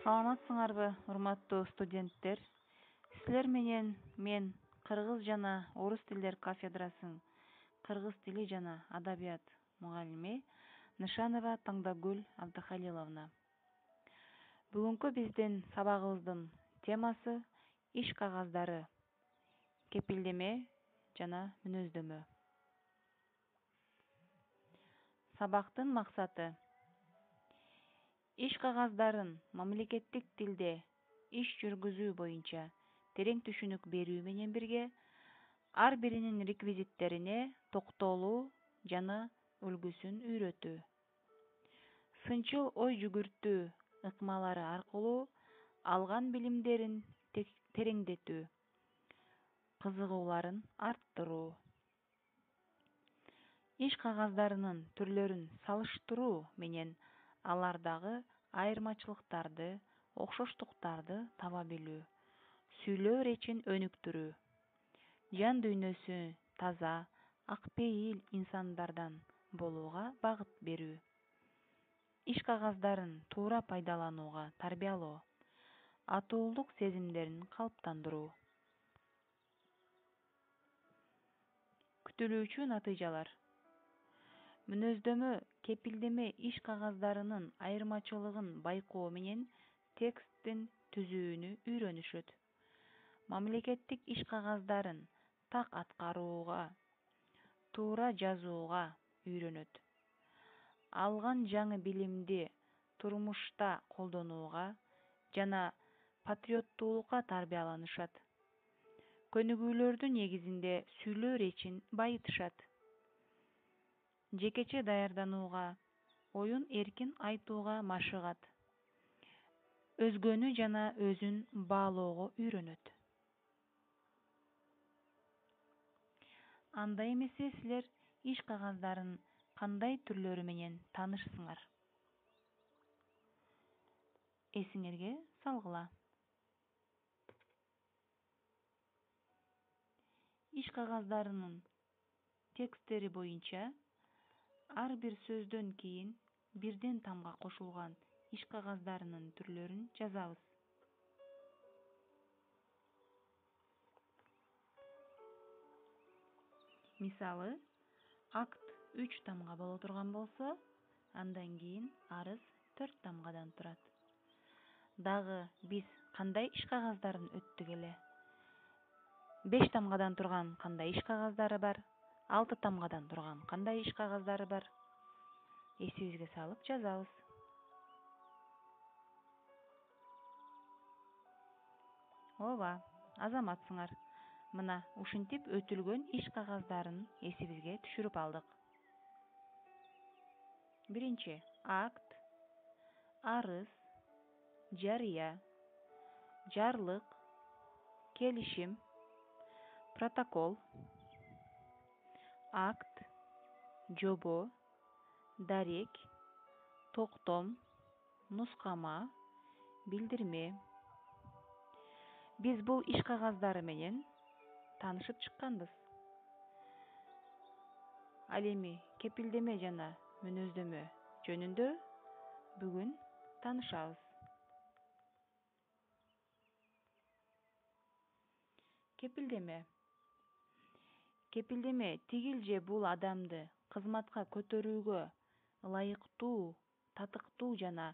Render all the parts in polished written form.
Саламатсыңарбы, урматтуу студенттер? Силер менен мен кыргыз жана орус тилдер кафедрасынын кыргыз тили жана адабият мугалими Нышанова Таңдагүл Абдыхалиловна. Бүгүнкү биздин сабагыбыздын темасы иш кагаздары, кепилдеме жана мүнөздөмө. Сабактын максаты: иш кагаздарын мамлекеттик тилде иш жүргүзүү боюнча терең түшүнүк берүү менен бирге ар биринин реквизиттерине токтолуу жана үлгүсүн үйрөтүү. Сынчыл ой жүгүртүү ыкмалары аркылуу алган билимдерин тереңдетүү, кызыгууларын арттыруу. Иш кагаздарынын түрлөрүн салыштыруу менен алардагы айырмачылыктарды, окшоштуктарды таба билүү, сүйлөө речин өнүктүрүү, жан дүйнөсү таза, акпейил инсандардан болууга багыт берүү, иш кагаздарын туура пайдаланууга тарбиялоо, атуулдук сезимдерин калыптандыруу. Күтүлүүчү натыйжалар: мүнөздөмө кепилдеме иш кагаздарынын айырмачылыгын байкоо менен тексттин түзүүнү үйрөнүшөт. Мамлекеттик иш кагаздарын так аткарууга, туура жазууга үйрөнөт. Алган жаңы билимди турмушта колдонууга жана патриоттуулукка тарбияланышат. Көнүгүүлөрдүн негизинде сүйлөө речин байытышат. Жекече даярданууга, оюн эркин айтууга машыгат. Өзгөнү жана өзүн баалоого үйрөнөт. Анда эмесе силер иш кагаздарынын кандай түрлөрү менен таанышсыңар? Эсиңерге салгыла. Иш кагаздарынын тексттери боюнча ар бир сөздөн кийин бирден тамга кошулган иш кагаздарынын түрлөрүн жазабыз. Мисалы, акт 3 тамга боло турган болсо, андан кийин арыз 4 тамгадан турат. Дагы биз кандай иш кагаздарын өттүк эле? 5 тамгадан турган кандай иш кагаздары бар? 6 тамгадан турган кандай иш кагаздары бар? Эсибизге салып жазабыз. Ооба, азаматсыңар. Мына ушинтип өтүлгөн иш кагаздарын эсибизге түшүрүп алдык. Биринчи: акт, арыз, жарыя, жарлык, келишим, протокол, акт, жобо, дарек, токтом, нускама, билдирме. Биз бул иш кагаздары менен таанышып чыкканбыз. Ал эми кепилдеме жана мүнөздөмө жөнүндө бүгүн таанышабыз. Кепилдеме. Кепилдеме тигил же бул адамды кызматка көтөрүүгө ылайыктуу, татыктуу жана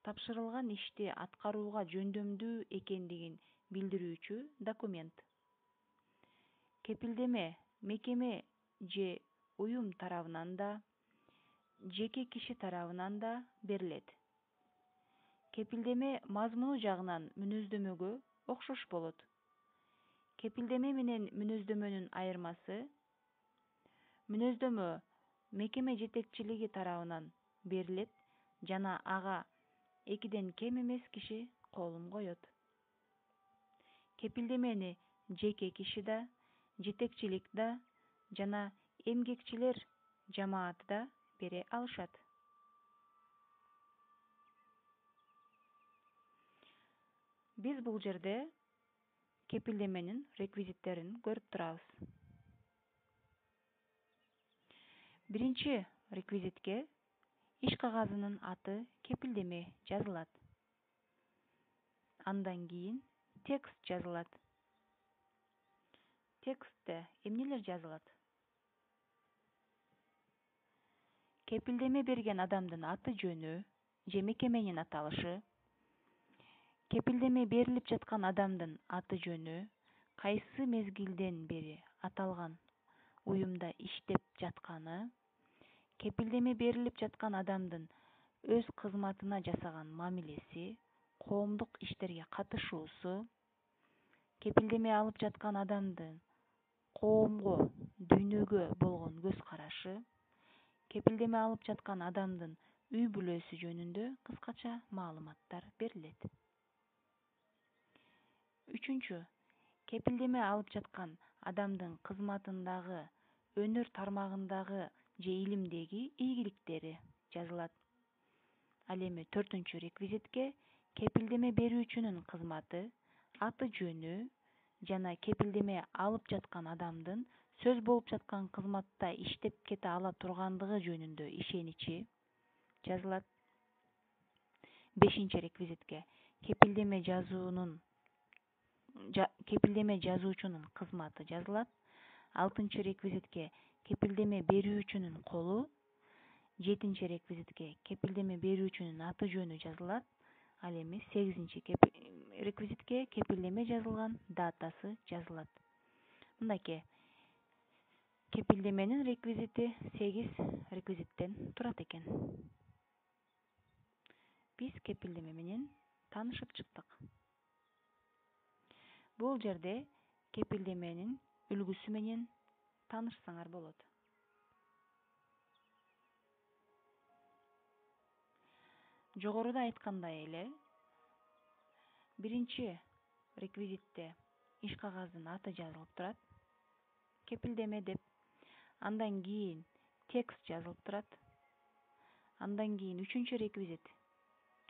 тапшырылган ишти аткарууга жөндөмдүү экендигин билдирүүчү документ. Кепилдеме мекеме же уюм тарабынан да, жеке киши тарабынан да берилет. Кепилдеме мазмуну жагынан мүнөздөмөгө окшош болот. Кепилдеме менен мүнөздөмөнүн айырмасы: мүнөздөмө мекеме жетекчилиги тарабынан берилет жана ага 2ден кем эмес киши колун коет. Кепилдемени жеке киши да, жетекчилик да жана эмгекчилер жамааты да бере алышат. Биз бул жерде кепилдеменин реквизиттерин көрүп турабыз. Биринчи реквизитке иш кагазынын аты кепилдеме жазылат. Андан кийин текст жазылат. Текстте эмнелер жазылат? Кепилдеме берген адамдын аты жөнү же мекеменин аталышы, кепилдеме берилип жаткан адамдын аты жөнү, кайсы мезгилден бери аталган уюмда иштеп жатканы, кепилдеме берилип жаткан адамдын өз кызматына жасаган мамилеси, коомдук иштерге катышуусу, кепилдеме алып жаткан адамдын коомго, дүйнөгө болгон көз карашы, кепилдеме алып жаткан адамдын үй бүлөсү жөнүндө кыскача маалыматтар берилет. Үчүнчү, кепилдеме алып жаткан адамдын кызматындагы, өнөр тармагындагы же илимдеги ийгиликтери жазылат. Ал эми төртүнчү реквизитке кепилдеме берүүчүнүн кызматы, аты жөнү жана кепилдеме алып жаткан адамдын сөз болуп жаткан кызматта иштеп кете ала тургандыгы жөнүндө ишеничи жазылат. Бешинчи реквизитке кепилдеме жазуучунун кызматы жазылат. Алтынчы реквизитке кепилдеме берүүчүнүн колу. Жетинчи реквизитке кепилдеме берүүчүнүн аты жөнү жазылат. Ал эми сегизинчи реквизитке кепилдеме жазылган датасы жазылат. Мынакей кепилдеменин реквизити 8 реквизиттен турат экен. Биз кепилдеме менен таанышып чыктык. Бул жерде кепилдеменин үлгүсү менен таанышсаңар болот. Жогоруда айткандай эле, биринчи реквизитте иш кагаздын аты жазылып турат, кепилдеме деп. Андан кийин текст жазылып турат. Андан кийин үчүнчү реквизит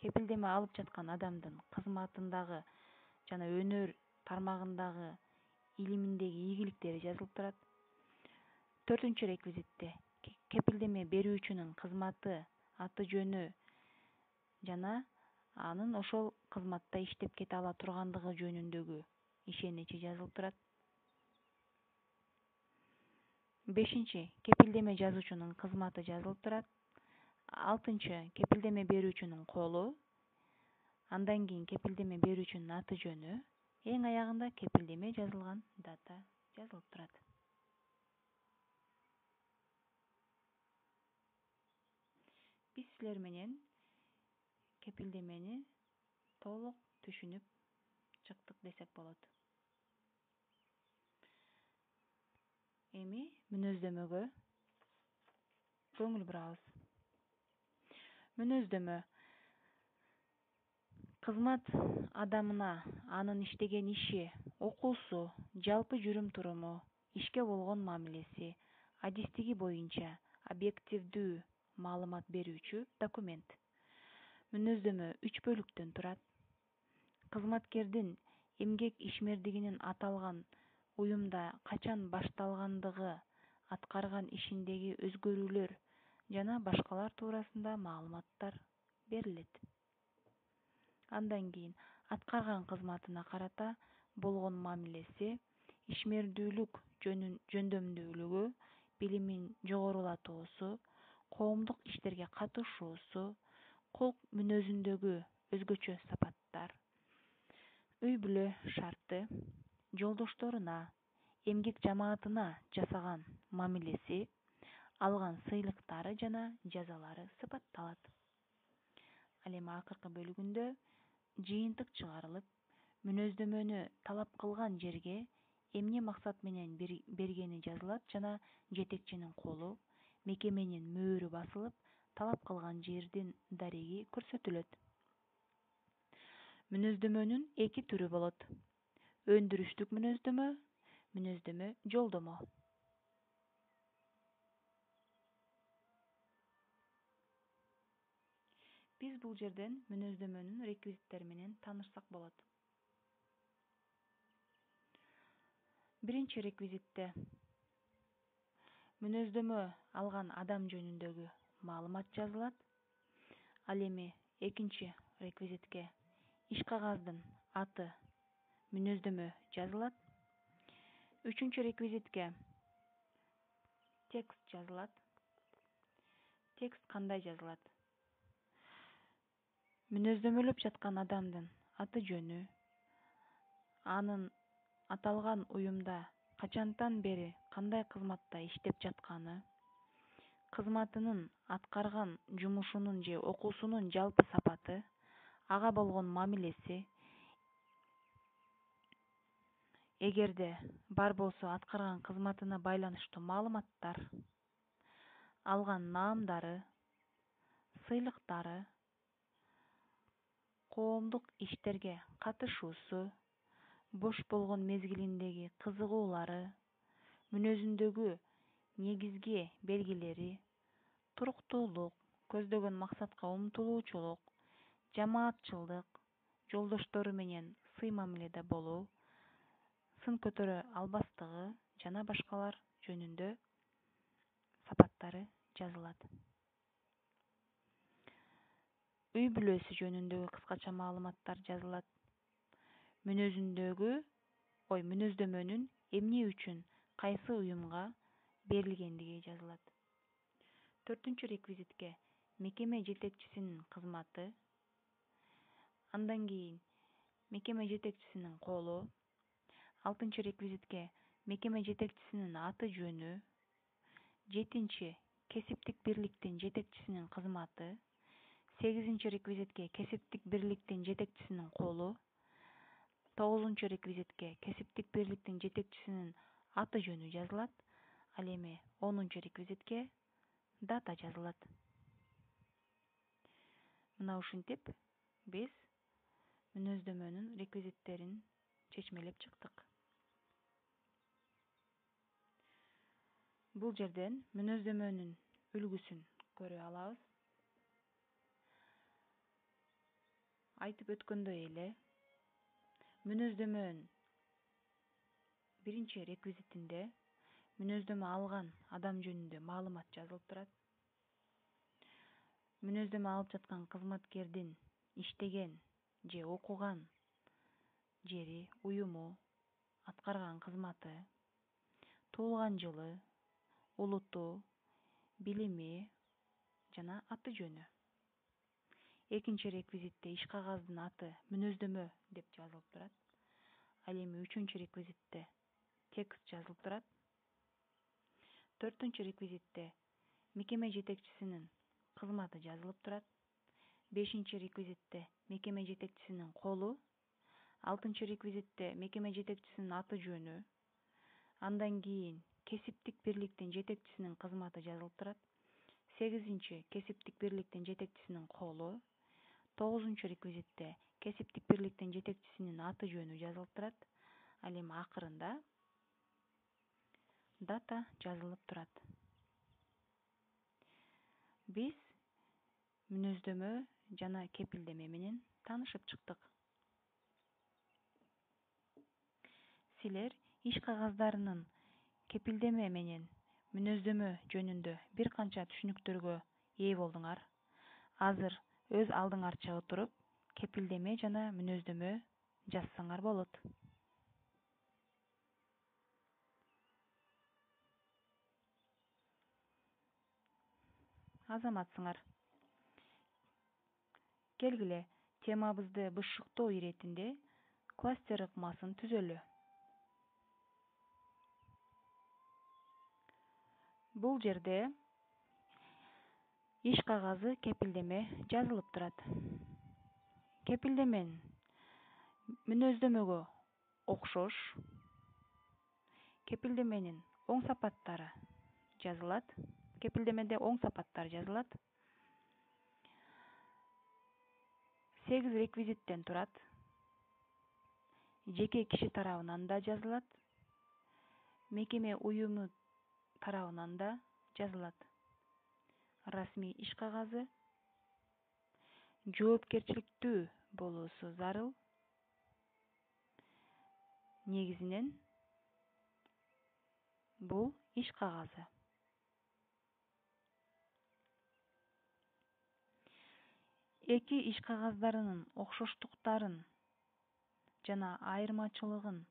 кепилдеме алып жаткан адамдын кызматындагы жана өнөр тармагындагы илиминдеги ийгиликтери жазылып турат. Төртүнчү реквизитте кепилдеме берүүчүнүн кызматы, аты жөнү жана анын ошол кызматта иштеп кете ала тургандыгы жөнүндөгү ишеничи жазылып турат. Бешинчи кепилдеме жазуучунун кызматы жазылып турат. Алтынчы кепилдеме берүүчүнүн колу. Андан кийин кепилдеме берүүчүнүн аты жөнү. Эң аягында кепилдеме жазылган дата жазылып турат. Биз силер менен кепилдемени толук түшүнүп чыктык десек болот. Эми мүнөздөмөгө көңүл бурабыз. Мүнөздөмө кызмат адамына анын иштеген иши, окуусу, жалпы жүрүм-туруму, ишке болгон мамилеси, адистиги боюнча объективдүү маалымат берүүчү документ. Мүнөздөмө 3 бөлүктөн турат. Кызматкердин эмгек ишмердигинин аталган уюмда качан башталгандыгы, аткарган ишиндеги өзгөрүүлөр жана башкалар туурасында маалыматтар берилет. Андан кийин аткарган кызматына карата болгон мамилеси, ишмердүүлүк жөндөмдүүлүгү, билимин жогорулатуусу, коомдук иштерге катышуусу, кул мүнөзүндөгү өзгөчө сапаттар, үй бүлө шарты, жолдошторуна, эмгек жамаатына жасаган мамилеси, алган сыйлыктары жана жазалары сыпатталат. Ал эми акыркы бөлүгүндө жыйынтык чыгарылып, мүнөздөмөнү талап кылган жерге эмне максат менен бергени жазылат жана жетекчинин колу, мекеменин мөөрү басылып, талап кылган жердин дареги көрсөтүлөт. Мүнөздөмөнүн 2 түрү болот: өндүрүштүк мүнөздөмө, мүнөздөмө жолдомо. Биз бул жерден мүнөздөмөнүн реквизиттери менен таанышсак болот. Биринчи реквизитте мүнөздөмө алган адам жөнүндөгү маалымат жазылат. Ал эми экинчи реквизитке иш кагаздын аты, мүнөздөмө жазылат. Үчүнчү реквизитке текст жазылат. Текст кандай жазылат? Мүнөздөмөлөп жаткан адамдын аты жөнү, анын аталган уюмда качантан бери кандай кызматта иштеп жатканы, кызматынын аткарган жумушунун же окуусунун жалпы сапаты, ага болгон мамилеси, эгерде бар болсо аткарган кызматына байланыштуу маалыматтар, алган наамдары, сыйлыктары, коомдук иштерге катышуусу, бош болгон мезгилиндеги кызыгуулары, мүнөзүндөгү негизги белгилери, туруктуулук, көздөгөн максатка умтулуучулук, жамаатчылдык, жолдоштору менен сый мамиледе болуу, сын көтөрө албастыгы жана башкалар жөнүндө сапаттары жазылат. Үй бүлөсү жөнүндөгү кыскача маалыматтар жазылат. Мүнөздөмөнүн эмне үчүн кайсы уюмга берилгендиги жазылат. 4-чү реквизитке мекеме жетекчисинин кызматы, андан кийин мекеме жетекчисинин колу, 6-чы реквизитке мекеме жетекчисинин аты жөнү, 7-чи кесиптик бирликтин жетекчисинин кызматы, 8-чы реквизитке кесиптик бирликтин жетекчисинин колу, 9-чу реквизитке кесиптик бирликтин жетекчисинин аты жөнү жазылат. Ал эми 10-чу реквизитке дата жазылат. Мына ушинтип биз мүнөздөмөнүн реквизиттерин чечмелеп чыктык. Бул жерден мүнөздөмөнүн үлгүсүн көрө алабыз. Айтып өткөндөй эле, мүнөздөмөнүн биринчи реквизитинде мүнөздөмө алган адам жөнүндө маалымат жазылып турат. Мүнөздөмө алып жаткан кызматкердин иштеген же окуган жери, уюму, аткарган кызматы, туулган жылы, улуту, билими жана аты жөнү. Экинчи реквизитте иш кагаздын аты мүнөздөмө деп жазылып турат. Ал эми 3-чү реквизитте текст жазылып турат. 4-чү реквизитте мекеме жетекчисинин кызматы жазылып турат. 5-чи реквизитте мекеме жетекчисинин колу, 6-чы реквизитте мекеме жетекчисинин аты жөнү, андан кийин кесиптик бирликтин жетекчисинин кызматы жазылып турат. 8-чи кесиптик бирликтин жетекчисинин колу, 9-чу реквизитте кесиптик бирликтин жетекчисинин аты жөнү жазылып турат. Ал эми акырында дата жазылып турат. Биз мүнөздөмө жана кепилдеме менен таанышып чыктык. Силер иш кагаздарынын кепилдеме менен мүнөздөмө жөнүндө бир канча түшүнүктөргө ээ болдуңар. Азыр өз алдыңарча отуруп, кепилдеме жана мүнөздөмө жазсаңар болот. Азаматсыңар. Келгиле, темабызды бышыктоо иретинде кластер ыкмасын түзөлү. Бул жерде иш кагазы кепилдеме жазылып турат. Кепилдеменин мүнөздөмөгө окшош кепилдеменин оң сапаттары жазылат. Кепилдемеде оң сапаттар жазылат. 8 реквизиттен турат. Жеке киши тарабынан да жазылат. Мекеме уюму тарабынан да жазылат. Расмий иш кагазы жоопкерчиликтүү болуусу зарыл. Негизинен бул иш кагазы. Эки иш кагаздарынын окшоштуктарын жана айырмачылыгын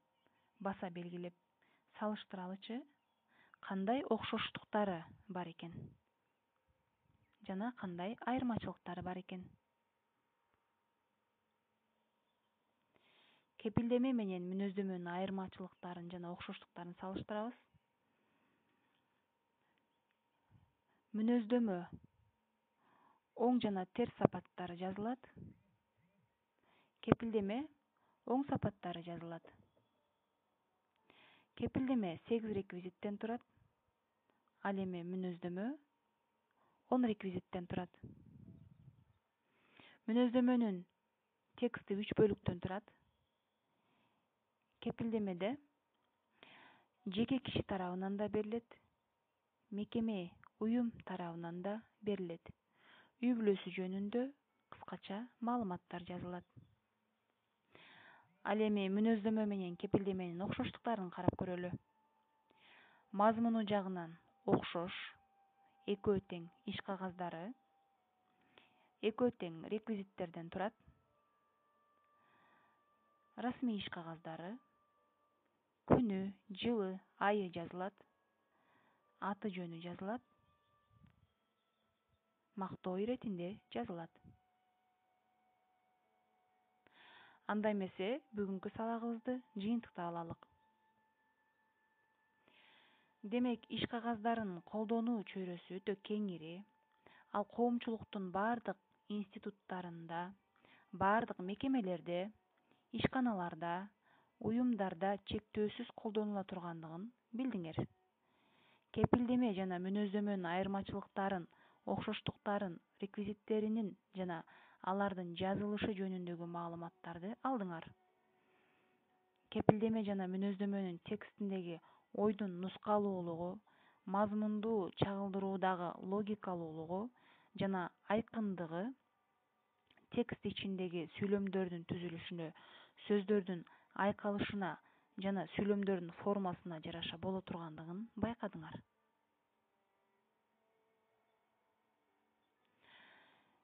баса белгилеп салыштыралычы? Кандай окшоштуктары бар экен жана кандай айырмачылыктары бар экен? Кепилдеме менен мүнөздөмөнүн айырмачылыктарын жана окшоштуктарын салыштырабыз. Мүнөздөмө оң жана терс сапаттары жазылат. Кепилдеме оң сапаттары жазылат. Кепилдеме 8 реквизиттен турат. Ал эми мүнөздөмө 10 реквизиттен турат. Мүнөздөмөнүн тексти 3 бөлүктөн турат. Кепилдемеде жеке киши тарабынан да берилет, мекеме, уюм тарабынан да берилет. Үй бүлөсү жөнүндө кыскача маалыматтар жазылат. Ал эми мүнөздөмө менен кепилдеменин окшоштуктарын карап көрөлү. Мазмуну жагынан окшош, экөө тең иш кагаздары, экөө тең реквизиттерден турат. Расмий иш кагаздары, күнү, жылы, айы жазылат, аты жөнү жазылат, мактоо иретинде жазылат. Анда эмесе бүгүнкү сабагыбызды жыйынтыктап алалык. Демек, иш кагаздарын колдонуу чөйрөсү өтө кеңири. Ал коомчулуктун бардык институттарында, бардык мекемелерде, ишканаларда, уюмдарда чектөөсүз колдонула тургандыгын билдиңер. Кепилдеме жана мүнөздөмөнүн айырмачылыктарын, окшоштуктарын, реквизиттеринин жана алардын жазылышы жөнүндөгү маалыматтарды алдыңар. Кепилдеме жана мүнөздөмөнүн текстиндеги ойдун нускалуулугу, мазмундуу чагылдыруудагы логикалуулугу жана айкындыгы текст ичиндеги сүйлөмдөрдүн түзүлүшүнө, сөздөрдүн айкалышына жана сүйлөмдөрдүн формасына жараша боло тургандыгын байкадыңар.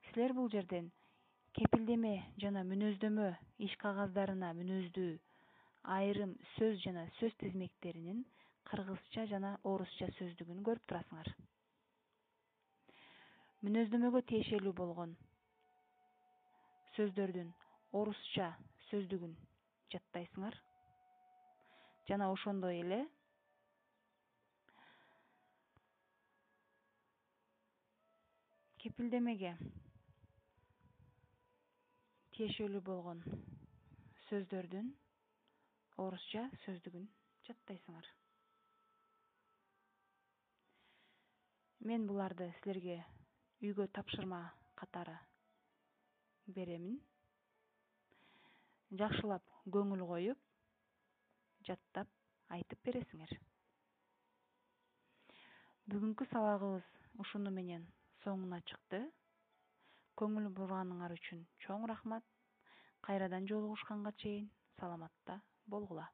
Силер бул жерден кепилдеме жана мүнөздөмө иш кагаздарына мүнөздүү айрым сөз жана сөз тизмектеринин кыргызча жана орусча сөздүгүн көрүп турасыңар. Мүнөздөмөгө тиешелүү болгон сөздөрдүн орусча сөздүгүн жаттайсыңар. Жана ошондой эле кепилдемеге тиешелүү болгон сөздөрдүн орусча сөздүгүн жаттайсыңар. Мен буларды силерге үйгө тапшырма катары беремин. Жакшылап көңүл коюп, жаттап айтып бересиңер. Бүгүнкү сабагыбыз ушуну менен соңуна чыкты. Көңүл бурганыңар үчүн чоң рахмат. Кайрадан жолугушканга чейин саламатта болгула.